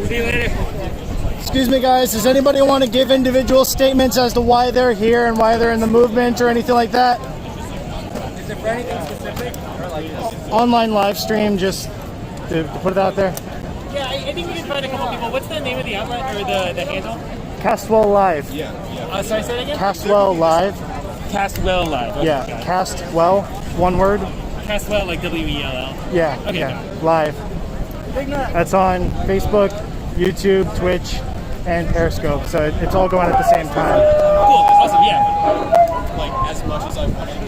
See you later. Excuse me, guys. Does anybody want to give individual statements as to why they're here and why they're in the movement or anything like that? Is it for anything specific? Or like Online live stream, just to put it out there. Yeah, I think we can find a couple people. What's the name of the outlet or the handle? Castwell Live. Sorry, say that again? Castwell Live. Castwell Live. Okay, Yeah, got it. Castwell, one word. Castwell, like WELL. Yeah, Okay, yeah, live. That's on Facebook, YouTube, Twitch, and Periscope. So it's all going at the same time. Cool, awesome, yeah. Like as much as I wanted.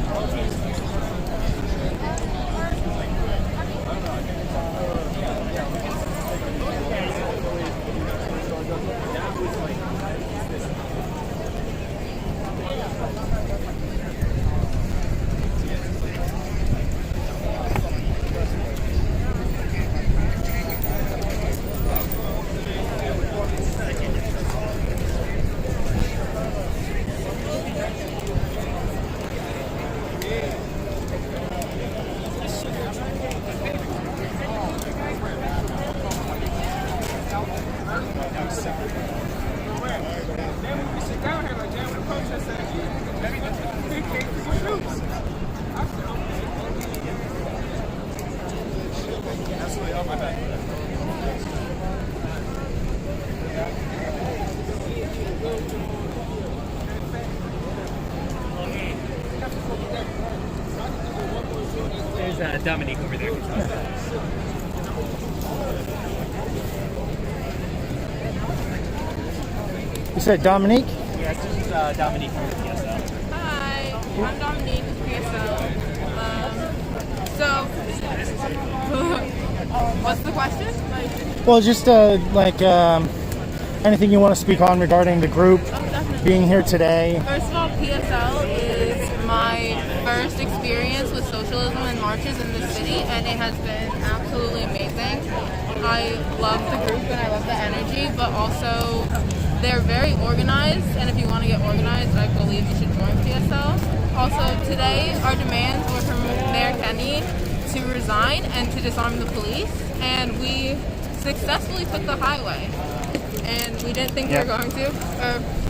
There's Dominique over there. You said Dominique? Yeah, this is Dominique from PSL. Hi, I'm Dominique with PSL. So, what's the question? Well, just anything you want to speak on regarding the group being here today. First of all, PSL is my first experience with socialism and marches in this city, and it has been absolutely amazing. I love the group and I love the energy, but also they're very organized, and if you want to get organized, I believe you should join PSL. Also, today, our demands were for Mayor Kenny to resign and to disarm the police, and we successfully took the highway. And we didn't think we were going to.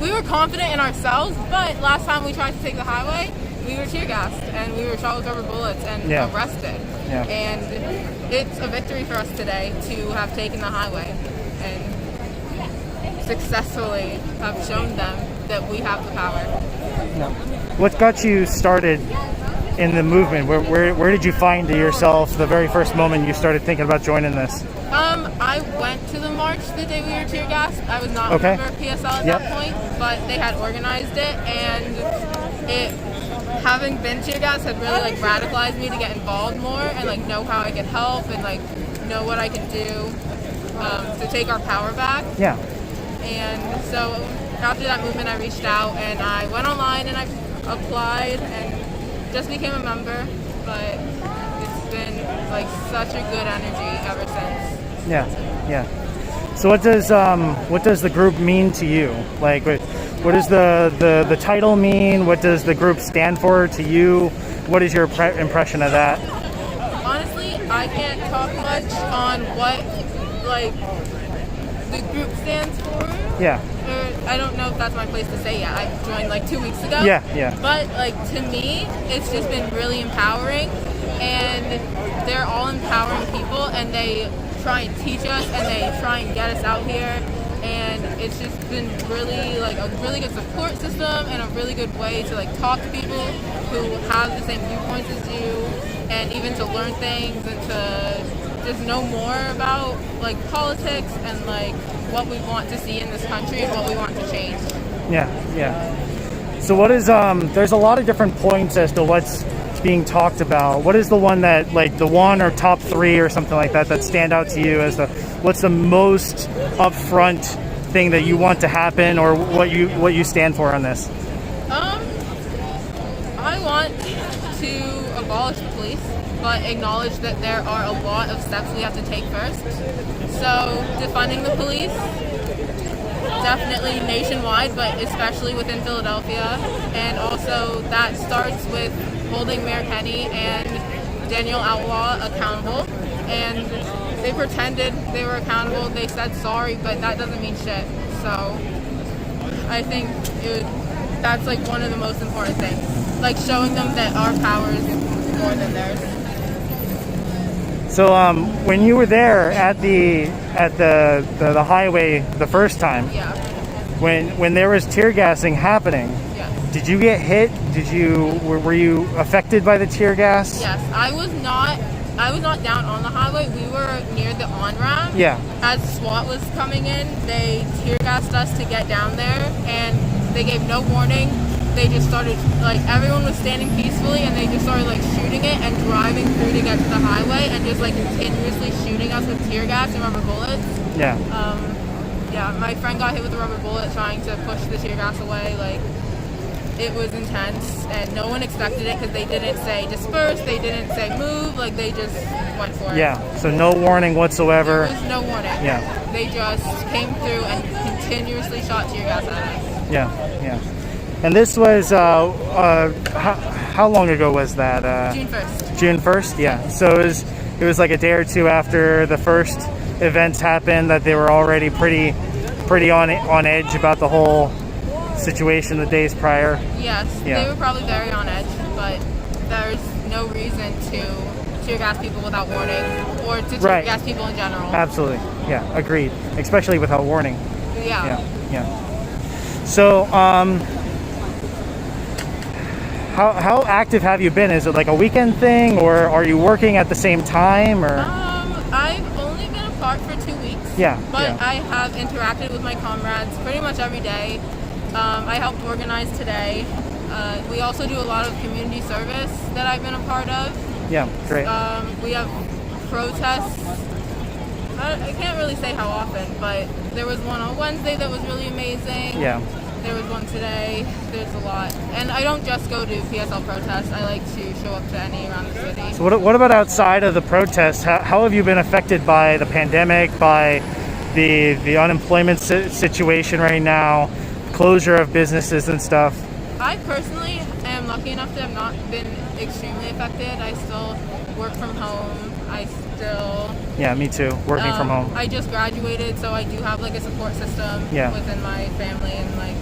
We were confident in ourselves, but last time we tried to take the highway, we were tear gassed and we were shot with rubber bullets and arrested. Yeah. And it's a victory for us today to have taken the highway and successfully have shown them that we have the power. What got you started in the movement? Where did you find yourself the very first moment you started thinking about joining this? I went to the march the day we were tear gassed. I was not a member of PSL at that point, but they had organized it, and it, having been tear gassed, had really like radicalized me to get involved more and like know how I could help and like know what I could do to take our power back. Yeah. And so after that movement, I reached out and I went online and I applied and just became a member. But it's been like such a good energy ever since. Yeah. So what does the group mean to you? Like, what does the title mean? What does the group stand for to you? What is your impression of that? Honestly, I can't talk much on what like the group stands for. Yeah. I don't know if that's my place to say yet. I joined like 2 weeks ago. Yeah. But like to me, it's just been really empowering, and they're all empowering people, and they try and teach us, and they try and get us out here, and it's just been really like a really good support system and a really good way to like talk to people who have the same viewpoints as you, and even to learn things and to just know more about like politics and like what we want to see in this country and what we want to change. Yeah. So what is there's a lot of different points as to what's being talked about. What is the one that like the one or top three or something like that stand out to you as what's the most upfront thing that you want to happen, or what you stand for on this? I want to abolish the police, but acknowledge that there are a lot of steps we have to take first. So defunding the police, definitely nationwide, but especially within Philadelphia. And also that starts with holding Mayor Kenny and Daniel Outlaw accountable. And They pretended they were accountable. They said sorry, but that doesn't mean shit. So I think that's like one of the most important things, like showing them that our power is more than theirs. So when you were there at the highway the first time, Yeah. when there was tear gassing happening, Yes. did you get hit? Were you affected by the tear gas? Yes. I was not down on the highway. We were near the on-ramp. Yeah. As SWAT was coming in, they tear gassed us to get down there, and they gave no warning. They just started, like, everyone was standing peacefully, and they just started, like, shooting it and driving through to get to the highway, and just, like, continuously shooting us with tear gas and rubber bullets. Yeah. Yeah, my friend got hit with a rubber bullet trying to push the tear gas away. Like, it was intense, and no one expected it because they didn't say disperse, they didn't say move, like, they just went for it. Yeah. So no warning whatsoever. There was no warning. Yeah. They just came through and continuously shot tear gas at us. Yeah. Yeah. And this was how long ago was that? June 1st. June 1st. Yeah. So it was like a day or two after the first events happened that they were already pretty on edge about the whole situation the days prior. Yes, Yeah. they were probably very on edge, but there's no reason to tear gas people without warning, or to tear Right. gas people in general. Absolutely. Yeah. Agreed. Especially without warning. Yeah. Yeah. Yeah. So how active have you been? Is it like a weekend thing, or are you working at the same time, or? I've only been apart for 2 weeks. Yeah, But yeah. I have interacted with my comrades pretty much every day. I helped organize today. We also do a lot of community service that I've been a part of. Yeah. Great. We have protests. I can't really say how often, but there was one on Wednesday that was really amazing. Yeah. There was one today. There's a lot. And I don't just go to PSL protests. I like to show up to any around the city. So what about outside of the protests? How have you been affected by the pandemic, by the unemployment situation right now, closure of businesses and stuff? I personally am lucky enough to have not been extremely affected. I still work from home. I still... Yeah, me too. Working from home. I just graduated, so I do have like a support system Yeah. within my family, and like,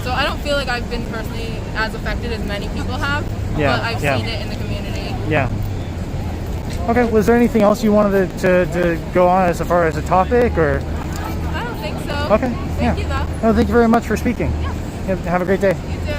so I don't feel like I've been personally as affected as many people have. Yeah, But I've yeah. seen it in the community. Yeah. Okay. Was there anything else you wanted to go on as far as a topic, or? I don't think so. Okay. Thank you, though. No, thank you very much for speaking. Yeah. Have a great day. You too.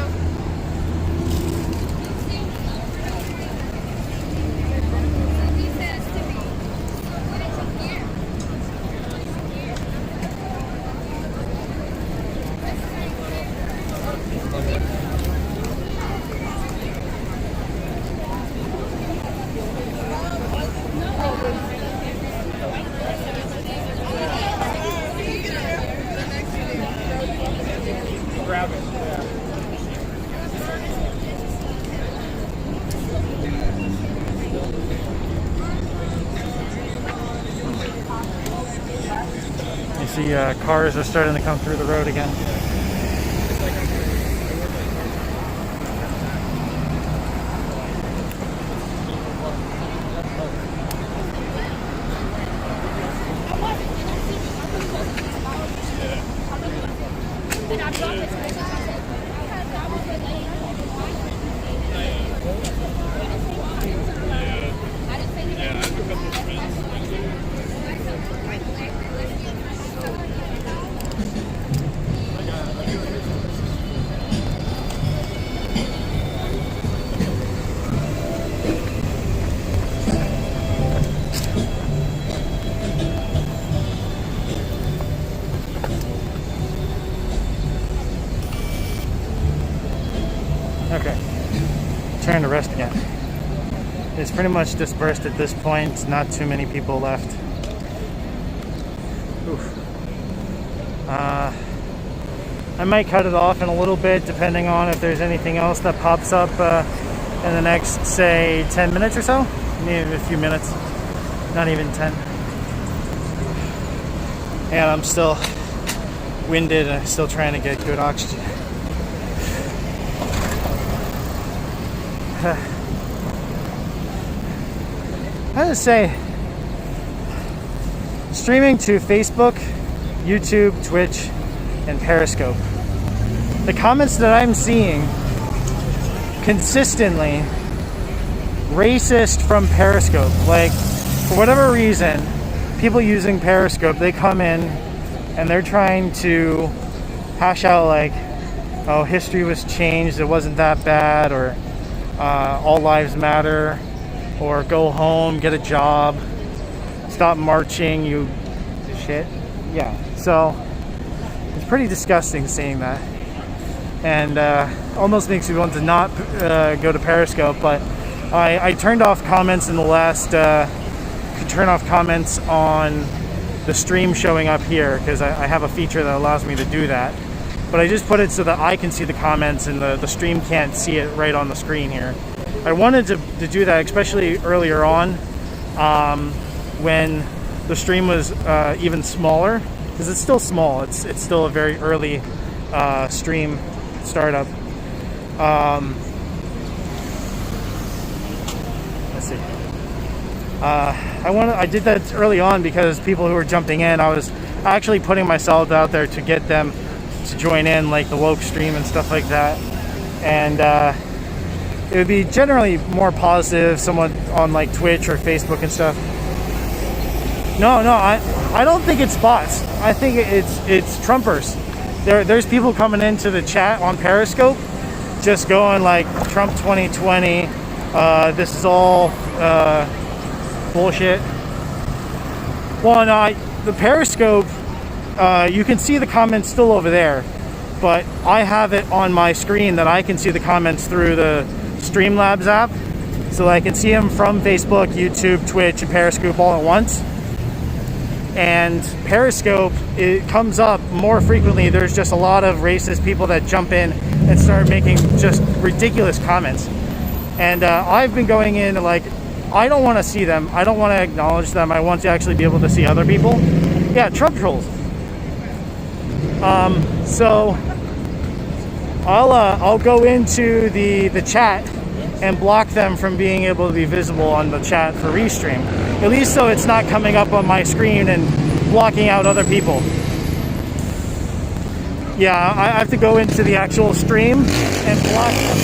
Grab it. You see, cars are starting to come through the road again. Okay. Turn to rest again. It's pretty much dispersed at this point. Not too many people left. Oof. I might cut it off in a little bit, depending on if there's anything else that pops up in the next, say, 10 minutes or so. Maybe a few minutes. Not even 10. And I'm still winded and still trying to get good oxygen. I have to say, streaming to Facebook, YouTube, Twitch, and Periscope. The comments that I'm seeing consistently racist from Periscope. Like, for whatever reason, people using Periscope, they come in and they're trying to hash out like, oh, history was changed, it wasn't that bad, or all lives matter, or go home, get a job, stop marching, you shit. Yeah, so it's pretty disgusting seeing that, and almost makes me want to not go to Periscope. But I turned off comments in the last could turn off comments on the stream showing up here, because I have a feature that allows me to do that. But I just put it so that I can see the comments and the stream can't see it right on the screen here. I wanted to do that, especially earlier on, when the stream was even smaller, because it's still small. It's still a very early stream startup. Let's see. I did that early on because people who were jumping in, I was actually putting myself out there to get them to join in, like the woke stream and stuff like that. And it would be generally more positive, someone on like Twitch or Facebook and stuff. No, I don't think it's bots. I think it's Trumpers. There's people coming into the chat on Periscope just going like, Trump 2020, this is all bullshit. Well, no, the Periscope, you can see the comments still over there, but I have it on my screen that I can see the comments through the Streamlabs app, so I can see them from Facebook, YouTube, Twitch, and Periscope all at once. And Periscope, it comes up more frequently. There's just a lot of racist people that jump in and start making just ridiculous comments. And I've been going in like, I don't want to see them. I don't want to acknowledge them. I want to actually be able to see other people. Yeah, Trump trolls. So I'll go into the chat and block them from being able to be visible on the chat for restream. At least so it's not coming up on my screen and blocking out other people. Yeah, I have to go into the actual stream and block them.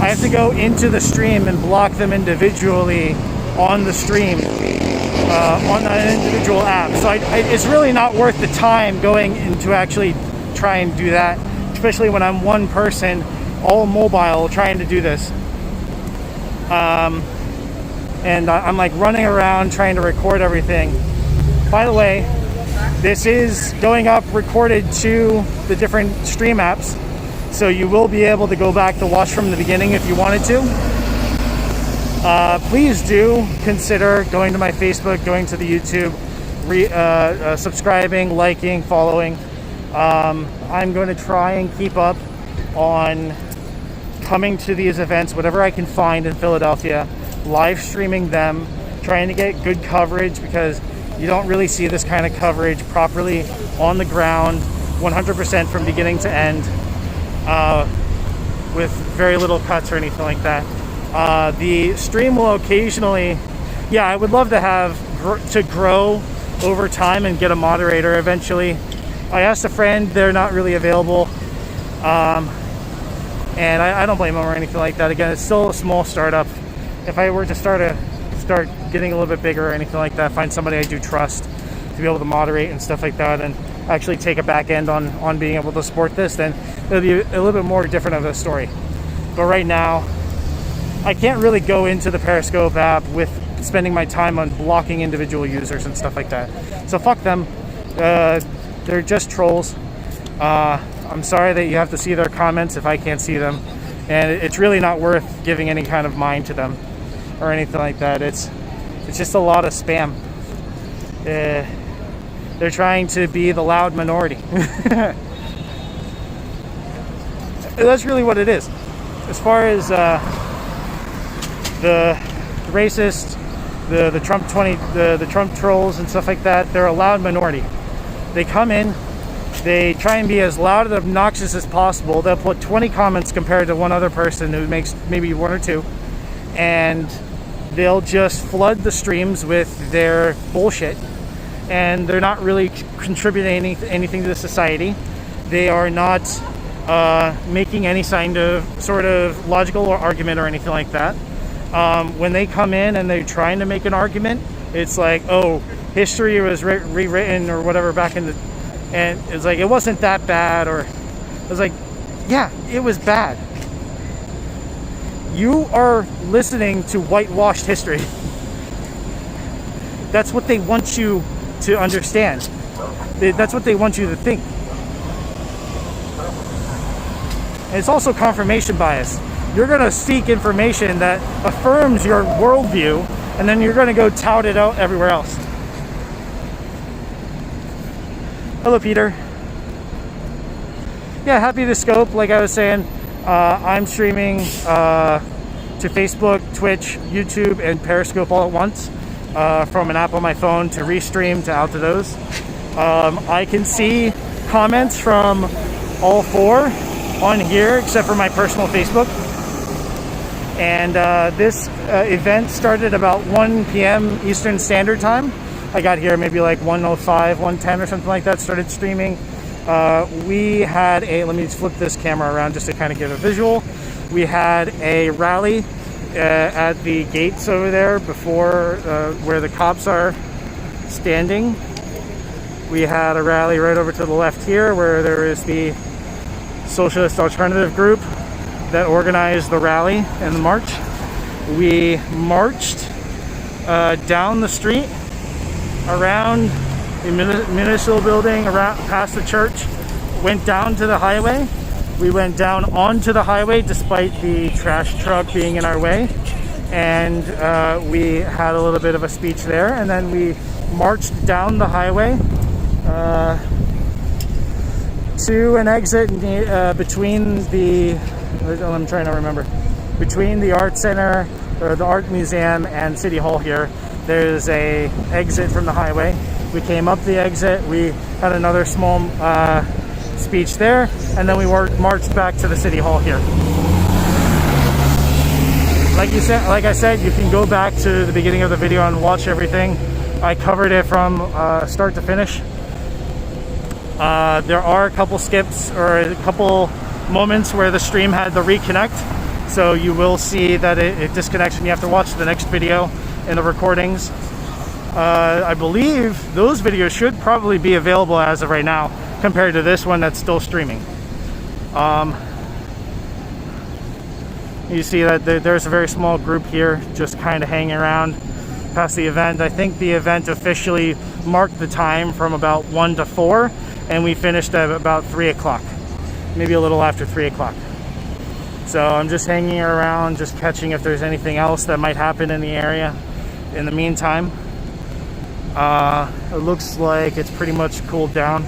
I have to go into the stream and block them individually on the stream, on an individual app. So it's really not worth the time going into actually try and do that, especially when I'm one person, all mobile, trying to do this. And I'm like running around trying to record everything. By the way, this is going up recorded to the different stream apps, so you will be able to go back to watch from the beginning if you wanted to. Please do consider going to my Facebook, going to the YouTube, subscribing, liking, following. I'm going to try and keep up on coming to these events, whatever I can find in Philadelphia, live streaming them, trying to get good coverage, because you don't really see this kind of coverage properly on the ground, 100% from beginning to end, with very little cuts or anything like that. The stream will occasionally, yeah, I would love to have to grow over time and get a moderator eventually. I asked a friend, they're not really available, and I don't blame them or anything like that. Again, it's still a small startup. If I were to start getting a little bit bigger or anything like that, find somebody I do trust to be able to moderate and stuff like that, and actually take a back end on being able to support this, then it'll be a little bit more different of a story. But right now, I can't really go into the Periscope app with spending my time on blocking individual users and stuff like that. So fuck them. They're just trolls. I'm sorry that you have to see their comments if I can't see them, and it's really not worth giving any kind of mind to them or anything like that. It's just a lot of spam. They're trying to be the loud minority. That's really what it is. As far as the racist, the Trump the Trump trolls and stuff like that, they're a loud minority. They come in, they try and be as loud and obnoxious as possible. They'll put 20 comments compared to one other person who makes maybe one or two, and they'll just flood the streams with their bullshit, and they're not really contributing anything to the society. They are not making any sort of logical or argument or anything like that. When they come in and they're trying to make an argument, it's like, oh, history was rewritten or whatever back in the, and it's like, it wasn't that bad, or it's like, yeah, it was bad. You are listening to whitewashed history. That's what they want you to understand. That's what they want you to think. And it's also confirmation bias. You're going to seek information that affirms your worldview, and then you're going to go tout it out everywhere else. Hello, Peter. Yeah, happy to scope. Like I was saying, I'm streaming to Facebook, Twitch, YouTube, and Periscope all at once, from an app on my phone to Restream to out to those. I can see comments from all four on here except for my personal Facebook. And this event started about 1 p.m. Eastern Standard Time. I got here maybe like 1:05, 1:10 or something like that, started streaming. We had let me just flip this camera around just to kind of give a visual. We had a rally at the gates over there before where the cops are standing. We had a rally right over to the left here where there is the Socialist Alternative Group that organized the rally and the march. We marched down the street, around the municipal building, around past the church, went down to the highway. We went down onto the highway despite the trash truck being in our way, and we had a little bit of a speech there, and then we marched down the highway to an exit between the, I'm trying to remember, between the art center or the art museum and City Hall here. There's a exit from the highway. We came up the exit, we had another small speech there, and then we marched back to the City Hall here. Like I said, you can go back to the beginning of the video and watch everything. I covered it from start to finish. There are a couple skips or a couple moments where the stream had to reconnect, so you will see that it disconnects and you have to watch the next video in the recordings. I believe those videos should probably be available as of right now compared to this one that's still streaming. You see that there's a very small group here just kind of hanging around past the event. I think the event officially marked the time from about 1 to 4, and we finished at about 3 o'clock, maybe a little after 3 o'clock. So I'm just hanging around, just catching if there's anything else that might happen in the area in the meantime. It looks like it's pretty much cooled down.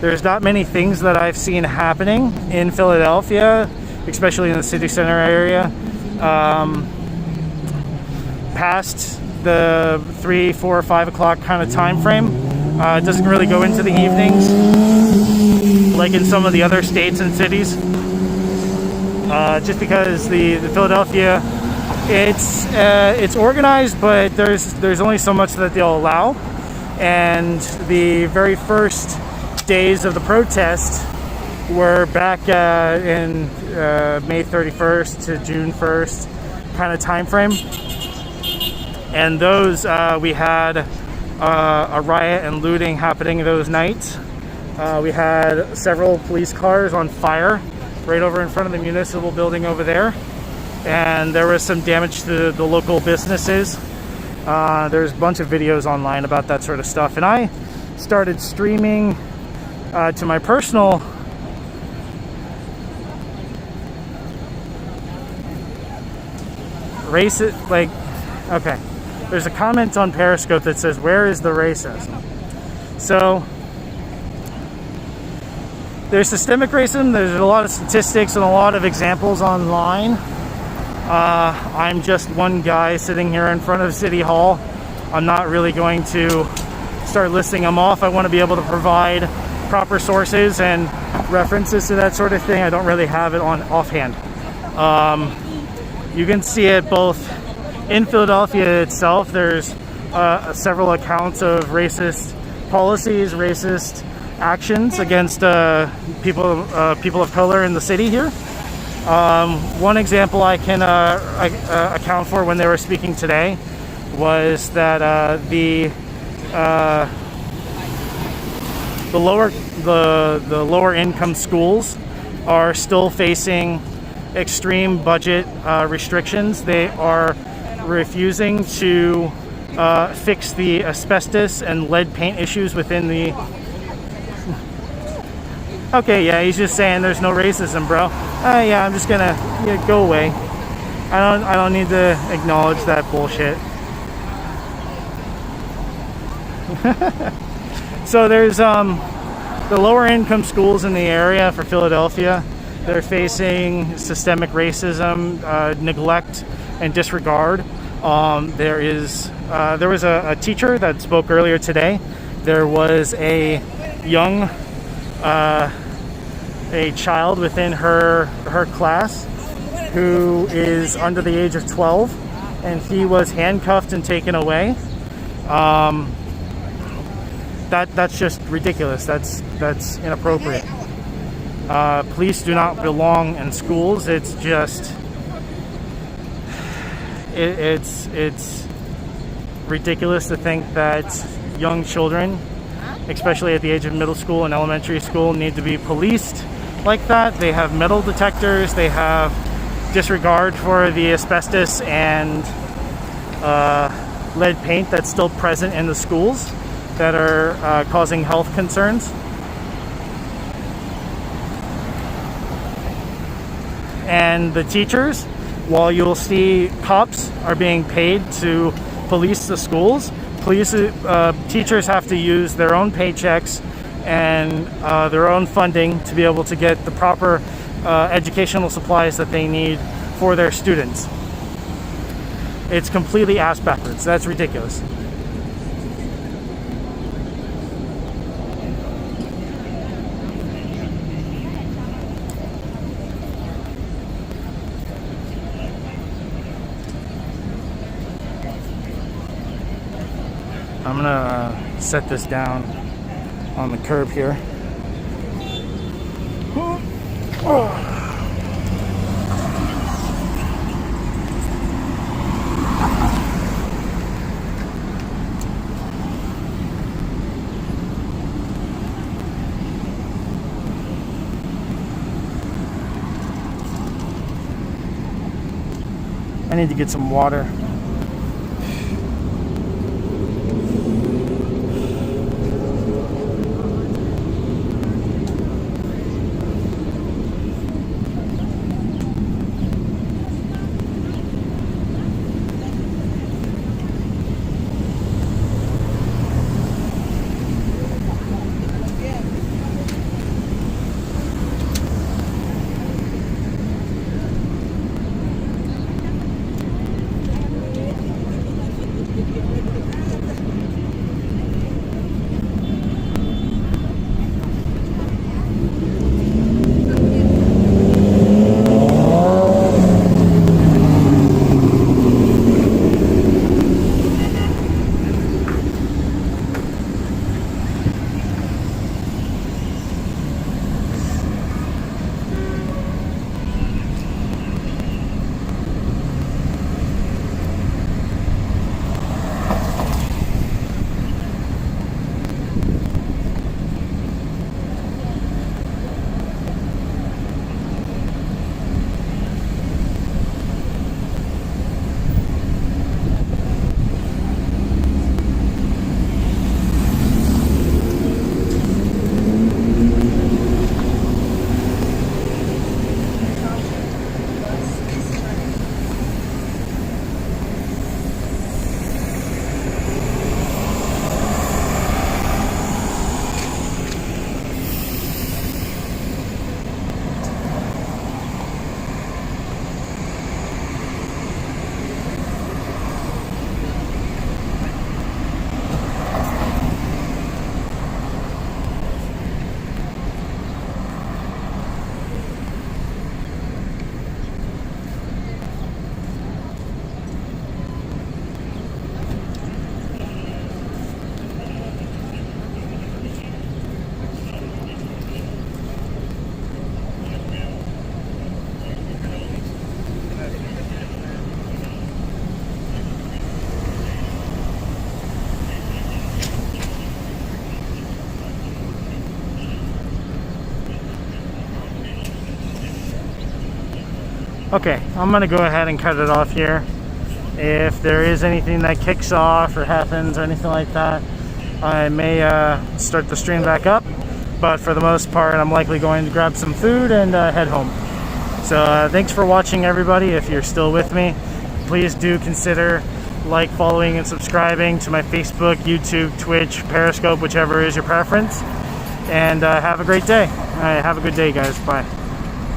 There's not many things that I've seen happening in Philadelphia, especially in the city center area, past the 3, 4, 5 o'clock kind of time frame. It doesn't really go into the evenings like in some of the other states and cities, just because the Philadelphia, it's organized, but there's only so much that they'll allow. And the very first days of the protest were back in May 31st to June 1st kind of time frame, and those we had a riot and looting happening those nights. We had several police cars on fire right over in front of the municipal building over there, and there was some damage to the local businesses. There's a bunch of videos online about that sort of stuff, and I started streaming to my personal okay, there's a comment on Periscope that says, where is the racism? So there's systemic racism. There's a lot of statistics and a lot of examples online. I'm just one guy sitting here in front of City Hall. I'm not really going to start listing them off. I want to be able to provide proper sources and references to that sort of thing. I don't really have it on offhand. You can see it both in Philadelphia itself, there's several accounts of racist policies, racist actions against people of color in the city here. One example I can account for when they were speaking today was that the lower income schools are still facing extreme budget restrictions. They are refusing to fix the asbestos and lead paint issues within the... Okay, yeah, he's just saying there's no racism, bro. Yeah, I'm just gonna go away. I don't need to acknowledge that bullshit. So there's the lower income schools in the area for Philadelphia. They're facing systemic racism, neglect, and disregard. There was a teacher that spoke earlier today. There was a young a child within her class who is under the age of 12, and he was handcuffed and taken away. That's just ridiculous. That's inappropriate. Police do not belong in schools. It's just it's ridiculous to think that young children, especially at the age of middle school and elementary school, need to be policed like that. They have metal detectors. They have disregard for the asbestos and lead paint that's still present in the schools that are causing health concerns. And the teachers, while you'll see cops are being paid to police the schools, teachers have to use their own paychecks and their own funding to be able to get the proper educational supplies that they need for their students. It's completely ass backwards. That's ridiculous. I'm gonna set this down on the curb here. I need to get some water. Okay, I'm gonna go ahead and cut it off here. If there is anything that kicks off or happens or anything like that, I may start the stream back up, but for the most part I'm likely going to grab some food and head home. So thanks for watching, everybody. If you're still with me, please do consider following and subscribing to my Facebook, YouTube, Twitch, Periscope, whichever is your preference, and have a great day. All right, have a good day, guys. Bye.